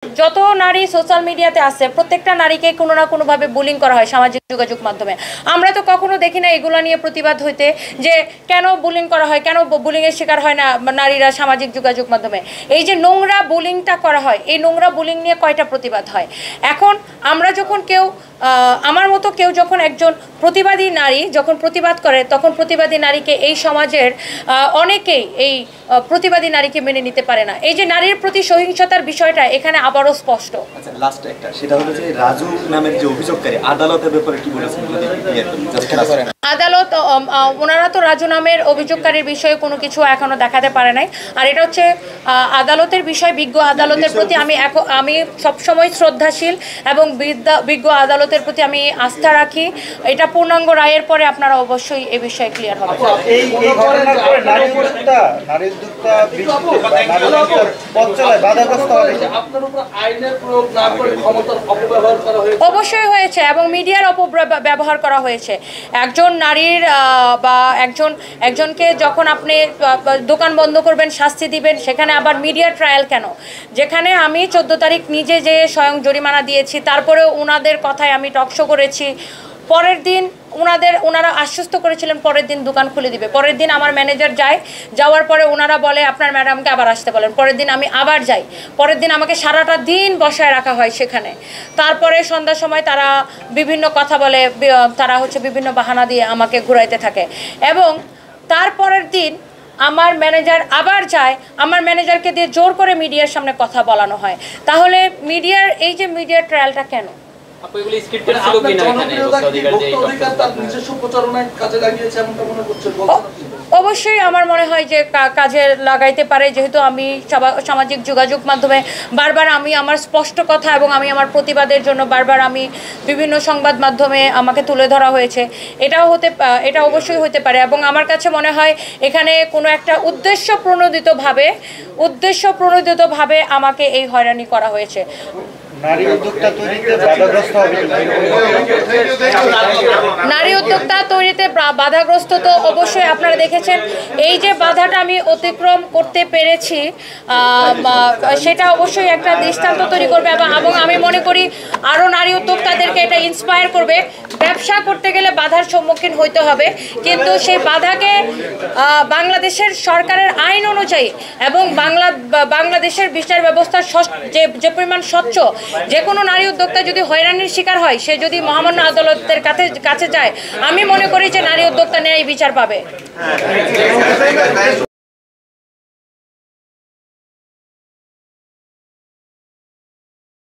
যত নারী সোশ্যাল মিডিয়াতে আছে প্রত্যেকটা নারীকে কোনো না কোনোভাবে বুলিং করা হয় সামাজিক যোগাযোগ মাধ্যমে। আমরা তো কখনো দেখি না এগুলো নিয়ে প্রতিবাদ হইতে যে কেন বুলিং করা হয়, কেন বুলিংয়ের শিকার হয় না নারীরা সামাজিক যোগাযোগ মাধ্যমে। এই যে নোংরা বুলিংটা করা হয়, এই নোংরা বুলিং নিয়ে কয়টা প্রতিবাদ হয়। এখন আমরা যখন কেউ আমার মতো কেউ যখন একজন প্রতিবাদী নারী যখন প্রতিবাদ করে তখন প্রতিবাদী নারীকে এই সমাজের অনেকেই এই প্রতিবাদী নারীকে মেনে নিতে পারে না। এই যে নারীর প্রতি সহিংসতার বিষয়টা এখানে আবারও স্পষ্ট। আচ্ছা, লাস্ট একটা, সেটা হলো যে রাজু নামের যে অভিযোগকারী আদালতের ব্যাপারে কি বলেছেন? আদালত ওনারা তো রাজু নামের অভিযোগকারীর বিষয়ে কোনো কিছু এখনো দেখাতে পারে নাই। আর এটা হচ্ছে আদালতের বিষয়, বিজ্ঞ আদালতের প্রতি আমি সবসময় শ্রদ্ধাশীল এবং বিজ্ঞ আদালতের প্রতি আমি আস্থা রাখি। এটা পূর্ণাঙ্গ রায়ের পরে আপনারা অবশ্যই এ বিষয়ে ক্লিয়ার হবে। অবশ্যই হয়েছে এবং মিডিয়ার অপব্যবহার করা হয়েছে। একজন নারীর বা একজনকে যখন আপনি দোকান বন্ধ করবেন, শাস্তি দিবেন, সেখানে আবার মিডিয়া ট্রায়াল কেন? যেখানে আমি 14 তারিখ নিজে যে স্বয়ং জরিমানা দিয়েছি, তারপরেও ওনাদের কথায় আমি টকশো করেছি। পরের দিন ওনারা আশ্বস্ত করেছিলেন পরের দিন দোকান খুলে দিবে। পরের দিন আমার ম্যানেজার যাওয়ার পরে ওনারা বলে আপনার ম্যাডামকে আবার আসতে বলেন। পরের দিন আমি আবার যাই। পরের দিন আমাকে সারাটা দিন বসায় রাখা হয় সেখানে। তারপরে সন্ধ্যার সময় তারা বিভিন্ন কথা বলে, তারা বিভিন্ন বাহানা দিয়ে আমাকে ঘুরাইতে থাকে এবং তারপরের দিন আমার ম্যানেজার আবার যায়, আমার ম্যানেজারকে দিয়ে জোর করে মিডিয়ার সামনে কথা বলানো হয়। তাহলে মিডিয়ার এই যে মিডিয়ার ট্রায়ালটা কেন? অবশ্যই আমার মনে হয় যে কাজে লাগাইতে পারে, যেহেতু আমি সামাজিক যোগাযোগ মাধ্যমে বারবার আমি আমার স্পষ্ট কথা এবং আমি আমার প্রতিবাদের জন্য বারবার আমি বিভিন্ন সংবাদ মাধ্যমে আমাকে তুলে ধরা হয়েছে। এটা অবশ্যই হতে পারে এবং আমার কাছে মনে হয় এখানে কোনো একটা উদ্দেশ্য প্রণোদিতভাবে আমাকে এই হয়রানি করা হয়েছে। নারী উদ্যোক্তা তৈরিতে বাধাগ্রস্ত তো অবশ্যই আপনারা দেখেছেন। এই যে বাধাটা আমি অতিক্রম করতে পেরেছি সেটা অবশ্যই একটা দৃষ্টান্ত তৈরি করবে এবং আমি মনে করি আরও নারী উদ্যোক্তাদেরকে এটা ইন্সপায়ার করবে। ব্যবসা করতে গেলে বাধার সম্মুখীন হইতে হবে, কিন্তু সেই বাধাকে বাংলাদেশের সরকারের আইন অনুযায়ী এবং বাংলাদেশের বিচার ব্যবস্থা যে পরিমাণ স্বচ্ছ, যে কোনো নারী উদ্যোক্তা যদি হয়রানির শিকার হয়, সে যদি মহামান্য আদালতের কাছে যায়, আমি মনে করি যে নারী উদ্যোক্তা ন্যায় বিচার পাবে।